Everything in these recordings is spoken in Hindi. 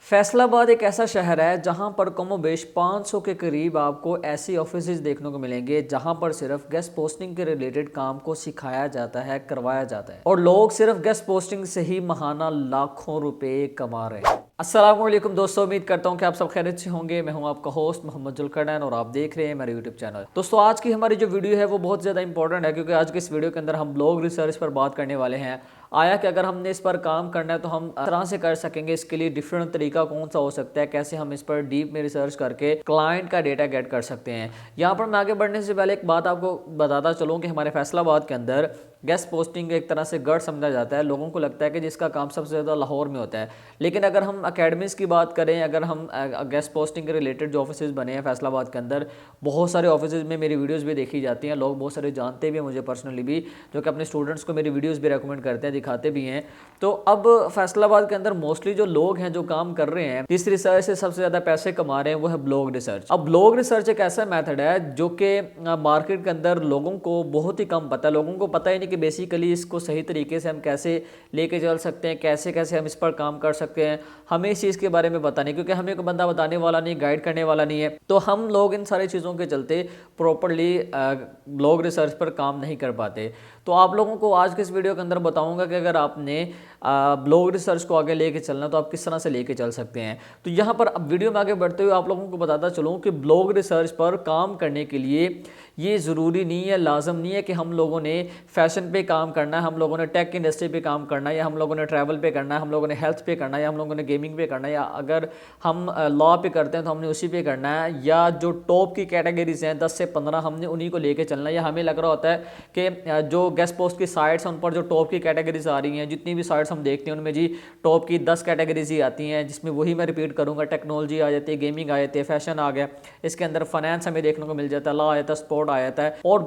फैसलाबाद एक ऐसा शहर है जहां पर कमोबेश 500 के करीब आपको ऐसी ऑफिसेज देखने को मिलेंगे जहां पर सिर्फ गेस्ट पोस्टिंग के रिलेटेड काम को सिखाया जाता है, करवाया जाता है और लोग सिर्फ गेस्ट पोस्टिंग से ही महाना लाखों रुपए कमा रहे हैं। अस्सलाम वालेकुम दोस्तों, उम्मीद करता हूं कि आप सब खैरियत से होंगे। मैं हूं आपका होस्ट मोहम्मद जुल्करनैन और आप देख रहे हैं मेरा यूट्यूब चैनल। दोस्तों, आज की हमारी जो वीडियो है वो बहुत ज़्यादा इंपॉर्टेंट है क्योंकि आज के इस वीडियो के अंदर हम ब्लॉग रिसर्च पर बात करने वाले हैं। आया कि अगर हमने इस पर काम करना है तो हम तरह से कर सकेंगे, इसके लिए डिफरेंट तरीका कौन सा हो सकता है, कैसे हम इस पर डीप में रिसर्च करके क्लाइंट का डेटा गेट कर सकते हैं। यहाँ पर मैं आगे बढ़ने से पहले एक बात आपको बताता चलूँ कि हमारे फैसलाबाद के अंदर गेस्ट पोस्टिंग एक तरह से गढ़ समझा जाता है। लोगों को लगता है कि जिसका काम सबसे ज़्यादा लाहौर में होता है, लेकिन अगर हम अकेडमीज़ की बात करें, अगर हम गेस्ट पोस्टिंग के रिलेटेड जो ऑफिस बने हैं फैसलाबाद के अंदर, बहुत सारे ऑफिस में मेरी वीडियोस भी देखी जाती हैं। लोग बहुत सारे जानते भी हैं मुझे पर्सनली भी, जो कि अपने स्टूडेंट्स को मेरी वीडियोस भी रेकमेंड करते हैं, दिखाते भी हैं। तो अब फैसलाबाद के अंदर मोस्टली जो लोग हैं जो काम कर रहे हैं, जिस रिसर्च से सबसे ज़्यादा पैसे कमा रहे हैं, वो है ब्लॉग रिसर्च। अब ब्लॉग रिसर्च एक ऐसा मेथड है जो कि मार्केट के अंदर लोगों को बहुत ही कम पता है। लोगों को पता ही नहीं कि बेसिकली इसको सही तरीके से हम कैसे लेके चल सकते हैं, कैसे कैसे हम इस पर काम कर सकते हैं। हमें इस चीज़ के बारे में पता नहीं, क्योंकि हमें कोई बंदा बताने वाला नहीं, गाइड करने वाला नहीं है। तो हम लोग इन सारी चीज़ों के चलते प्रॉपरली ब्लॉग रिसर्च पर काम नहीं कर पाते। तो आप लोगों को आज के इस वीडियो के अंदर बताऊंगा कि अगर आपने ब्लॉग रिसर्च को आगे लेके चलना तो आप किस तरह से लेके चल सकते हैं। तो यहाँ पर अब वीडियो में आगे बढ़ते हुए आप लोगों को बताता चलूँ कि ब्लॉग रिसर्च पर काम करने के लिए ये ज़रूरी नहीं है, लाजम नहीं है कि हम लोगों ने फैशन पे काम करना है, हम लोगों ने टेक इंडस्ट्री पे काम करना है, या हम लोगों ने ट्रैवल पे करना है, हम लोगों ने हेल्थ पे करना है, या हम लोगों ने गेमिंग पे करना है, या अगर हम लॉ पे करते हैं तो हमने उसी पे करना है, या जो टॉप की कैटेगरीज हैं 10 से 15 हमने उन्हीं को लेके चलना है। या हमें लग रहा होता है कि जो गेस्ट पोस्ट की साइट्स हैं उन पर जो टॉप की कैटेगरीज आ रही हैं, जितनी भी साइट्स हम देखते हैं उनमें जी टॉप की 10 कैटेगरीज ही आती हैं, जिसमें वही मैं रिपीट करूँगा, टेक्नोलॉजी आ जाती है, गेमिंग आ जाती है, फैशन आ गया, इसके अंदर फाइनेंस हमें देखने को मिल जाता है, लॉ आ जाता है, स्पोर्ट आ जाता है, और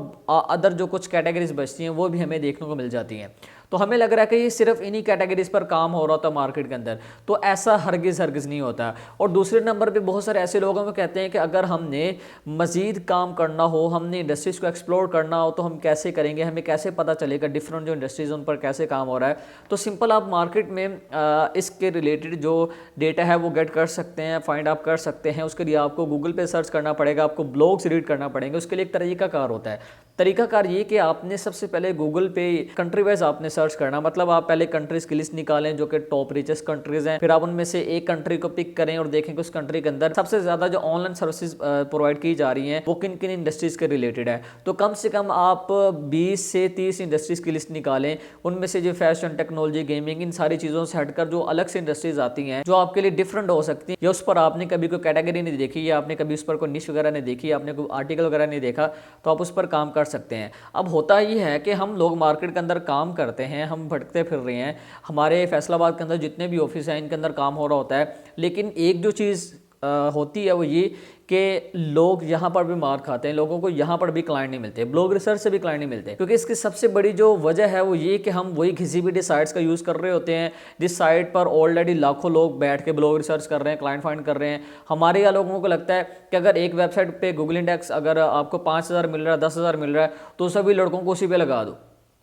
अदर जो कुछ कैटेगरीज बचती हैं वो भी हमें देखने को मिल जाती हैं। तो हमें लग रहा है कि ये सिर्फ इन्हीं कैटेगरीज पर काम हो रहा होता है मार्केट के अंदर, तो ऐसा हरगिज़ नहीं होता। और दूसरे नंबर पे बहुत सारे ऐसे लोग हैं वो कहते हैं कि अगर हमने मज़ीद काम करना हो, हमने इंडस्ट्रीज़ को एक्सप्लोर करना हो, तो हम कैसे करेंगे, हमें कैसे पता चलेगा डिफरेंट जो इंडस्ट्रीज़ उन पर कैसे काम हो रहा है। तो सिंपल आप मार्केट में इसके रिलेटेड जो डेटा है वो गेट कर सकते हैं, फाइंड आप कर सकते हैं। उसके लिए आपको गूगल पे सर्च करना पड़ेगा, आपको ब्लॉग्स रीड करना पड़ेंगे। उसके लिए एक तरीकाकार होता है। तरीकाकार ये कि आपने सबसे पहले गूगल पे कंट्री वाइज आपने सर्च करना, मतलब आप पहले कंट्रीज की लिस्ट निकालें जो कि टॉप रिचेस्ट कंट्रीज हैं, फिर आप उनमें से एक कंट्री को पिक करें और देखें कि उस कंट्री के अंदर सबसे ज्यादा जो ऑनलाइन सर्विसेज प्रोवाइड की जा रही हैं वो किन किन इंडस्ट्रीज के रिलेटेड है। तो कम से कम आप 20 से 30 इंडस्ट्रीज की लिस्ट निकालें, उनमें से जो फैशन, टेक्नोलॉजी, गेमिंग, इन सारी चीजों से हटकर जो अलग से इंडस्ट्रीज आती हैं जो आपके लिए डिफरेंट हो सकती हैं, या उस पर आपने कभी कोई कैटेगरी नहीं देखी, या आपने कभी उस पर कोई निश वगैरह नहीं देखी, आपने कोई आर्टिकल वगैरह नहीं देखा, तो आप उस पर काम कर सकते हैं। अब होता ही है कि हम लोग मार्केट के अंदर काम करते हैं, हम भटकते फिर रहे हैं, हमारे फैसलाबाद के अंदर जितने भी ऑफिस हैं इनके अंदर काम हो रहा होता है, लेकिन एक जो चीज़ होती है वो ये कि लोग यहाँ पर भी मार खाते हैं, लोगों को यहाँ पर भी क्लाइंट नहीं मिलते, ब्लॉग रिसर्च से भी क्लाइंट नहीं मिलते, क्योंकि इसकी सबसे बड़ी जो वजह है वो ये कि हम वही घिसी पिटी साइट्स का यूज़ कर रहे होते हैं, जिस साइट पर ऑलरेडी लाखों लोग बैठ के ब्लॉग रिसर्च कर रहे हैं, क्लाइंट फाइंड कर रहे हैं। हमारे यहाँ लोगों को लगता है कि अगर एक वेबसाइट पे गूगल इंडेक्स अगर आपको 5,000 मिल रहा है, 10,000 मिल रहा है, तो सभी लड़कों को उसी पे लगा दो।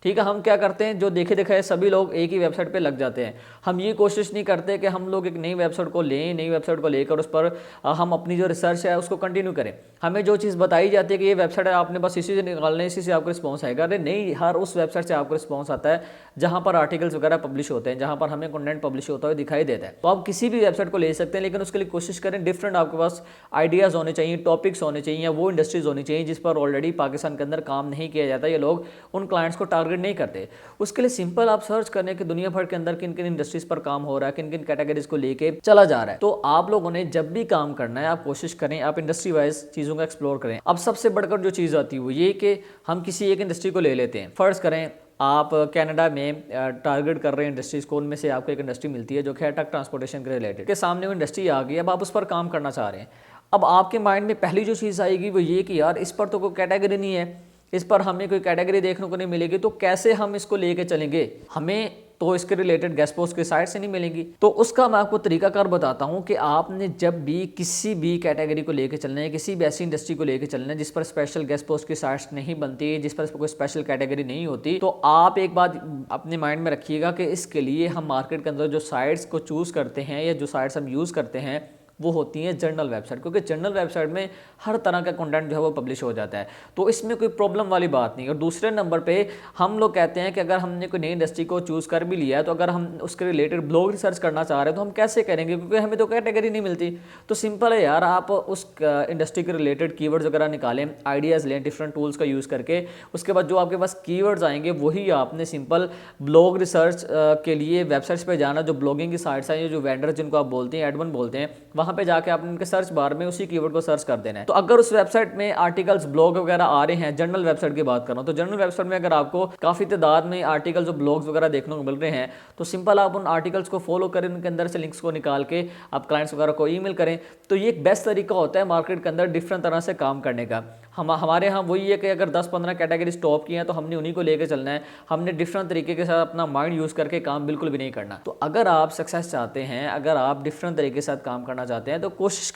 ठीक है, हम क्या करते हैं, जो देखे दिखाए सभी लोग एक ही वेबसाइट पे लग जाते हैं। हम ये कोशिश नहीं करते कि हम लोग एक नई वेबसाइट को लें, नई वेबसाइट को लेकर उस पर हम अपनी जो रिसर्च है उसको कंटिन्यू करें। हमें जो चीज़ बताई जाती है कि ये वेबसाइट है, आपने बस इसी से निकालना है, इसी से आपको रिस्पॉन्स आएगा। अरे नहीं, हर उस वेबसाइट से आपको रिस्पॉन्स आता है जहाँ पर आर्टिकल्स वगैरह पब्लिश होते हैं, जहाँ पर हमें कंटेंट पब्लिश होता हुआ दिखाई देता है। तो आप किसी भी वेबसाइट को ले सकते हैं, लेकिन उसके लिए कोशिश करें डिफरेंट, आपके पास आइडियाज़ होने चाहिए, टॉपिक्स होने चाहिए, या वो इंडस्ट्रीज होनी चाहिए जिस पर ऑलरेडी पाकिस्तान के अंदर काम नहीं किया जाता, ये लोग उन क्लाइंट्स को टारगेट नहीं करते। उसके लिए सिंपल आप सर्च करने कि दुनिया भर के अंदर किन किन इंडस्ट्रीज पर काम हो रहा है, किन किन कैटेगरीज को लेके चला जा रहा है। तो आप लोगों ने जब भी काम करना है आप कोशिश करें आप इंडस्ट्री वाइज चीज़ों को एक्सप्लोर करें। अब सबसे बढ़कर जो चीज़ आती है वो ये कि हम किसी एक इंडस्ट्री को ले लेते हैं। फर्ज करें आप कनाडा में टारगेट कर रहे हैं इंडस्ट्रीज को, उनमें से आपको एक इंडस्ट्री मिलती है जो कि ट्रक ट्रांसपोर्टेशन के रिलेटेड, के सामने वो इंडस्ट्री आ गई, अब आप उस पर काम करना चाह रहे हैं। अब आपके माइंड में पहली जो चीज़ आएगी वो ये कि यार इस पर तो कोई कैटेगरी नहीं है, इस पर हमें कोई कैटेगरी देखने को नहीं मिलेगी, तो कैसे हम इसको लेके चलेंगे। हमें तो इसके रिलेटेड गेस्ट पोस्ट की साइट से नहीं मिलेंगी। तो उसका मैं आपको तरीकाकार बताता हूँ कि आपने जब भी किसी भी कैटेगरी को लेकर चलना है, किसी भी ऐसी इंडस्ट्री को लेकर चलना है जिस पर स्पेशल गेस्ट पोस्ट की साइट्स नहीं बनती, जिस पर कोई स्पेशल कैटेगरी नहीं होती, तो आप एक बात अपने माइंड में रखिएगा कि इसके लिए हम मार्केट के अंदर जो साइट्स को चूज़ करते हैं या जो साइट्स हम यूज़ करते हैं वो होती है जर्नल वेबसाइट, क्योंकि जर्नल वेबसाइट में हर तरह का कंटेंट जो है वो पब्लिश हो जाता है, तो इसमें कोई प्रॉब्लम वाली बात नहीं। और दूसरे नंबर पे हम लोग कहते हैं कि अगर हमने कोई नई इंडस्ट्री को चूज़ कर भी लिया है तो अगर हम उसके रिलेटेड ब्लॉग रिसर्च करना चाह रहे हैं तो हम कैसे करेंगे, क्योंकि हमें तो कैटेगरी नहीं मिलती। तो सिंपल है यार, आप उस इंडस्ट्री के रिलेटेड कीवर्ड्स वगैरह निकालें, आइडियाज़ लें डिफरेंट टूल्स का यूज़ करके, उसके बाद जो आपके पास कीवर्ड्स आएंगे वही आपने सिंपल ब्लॉग रिसर्च के लिए वेबसाइट्स पर जाना, जो ब्लॉगिंग की साइट्स हैं, जो वेंडर जिनको आप बोलते हैं, एडमन बोलते हैं, वहाँ पर जाके आप उनके सर्च बार में उसी कीवर्ड को सर्च कर देना है। तो अगर उस वेबसाइट में आर्टिकल्स ब्लॉग वगैरह आ रहे हैं, जनरल वेबसाइट की बात कर रहा हूं, तो जनरल वेबसाइट में अगर आपको काफी तादाद में आर्टिकल्स और ब्लॉग्स वगैरह देखने को मिल रहे हैं तो सिंपल आप उन आर्टिकल्स को फॉलो करें, उनके अंदर से लिंक्स को निकाल के आप क्लाइंट्स वगैरह को ईमेल करें। तो ये एक बेस्ट तरीका होता है मार्केट के अंदर डिफरेंट तरह से काम करने का। हमारे यहाँ वही है कि अगर 10-15 कैटेगरी टॉप की हैं तो हमने उन्हीं को लेकर चलना है, हमने डिफरेंट तरीके के साथ अपना माइंड यूज़ करके काम बिल्कुल भी नहीं करना। तो अगर आप सक्सेस चाहते हैं, अगर आप डिफरेंट तरीके के साथ काम करना चाहते हैं तो कोशिश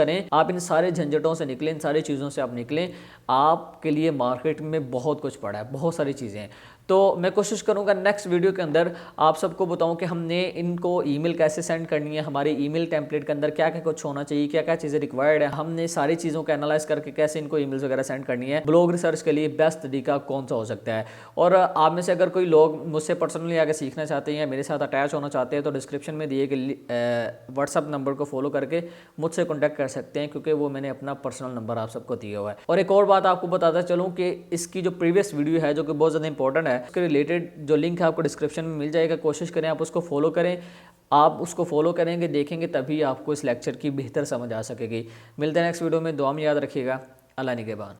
करें आप इन सारे झंझटों से निकलें, इन सारी चीज़ों से आप निकलें। आपके लिए मार्केट में बहुत कुछ पड़ा है, बहुत सारी चीज़ें हैं। तो मैं कोशिश करूंगा नेक्स्ट वीडियो के अंदर आप सबको बताऊं कि हमने इनको ईमेल कैसे सेंड करनी है, हमारे ईमेल टेम्पलेट के अंदर क्या क्या कुछ होना चाहिए, क्या क्या चीज़ें रिक्वायर्ड है, हमने सारी चीज़ों को एनालाइज करके कैसे इनको ईमेल्स वगैरह सेंड करनी है। ब्लॉग रिसर्च के लिए बेस्ट तरीका कौन सा हो सकता है। और आप में से अगर कोई लोग मुझसे पर्सनली आगे सीखना चाहते हैं या मेरे साथ अटैच होना चाहते हैं तो डिस्क्रिप्शन में दिए गए व्हाट्सअप नंबर को फॉलो करके मुझसे कॉन्टैक्ट कर सकते हैं, क्योंकि वो मैंने अपना पर्सनल नंबर आप सबको दिया हुआ है। और एक और बात आपको बताता चलूँ कि इसकी जो प्रीवियस वीडियो है जो कि बहुत ज़्यादा इंपॉर्टेंट है, उसके रिलेटेड जो लिंक है आपको डिस्क्रिप्शन में मिल जाएगा। कोशिश करें आप उसको फॉलो करें, आप उसको फॉलो करेंगे, देखेंगे, तभी आपको इस लेक्चर की बेहतर समझ आ सकेगी। मिलते हैं नेक्स्ट वीडियो में, दुआ में याद रखिएगा। अल्लाह निगहबान।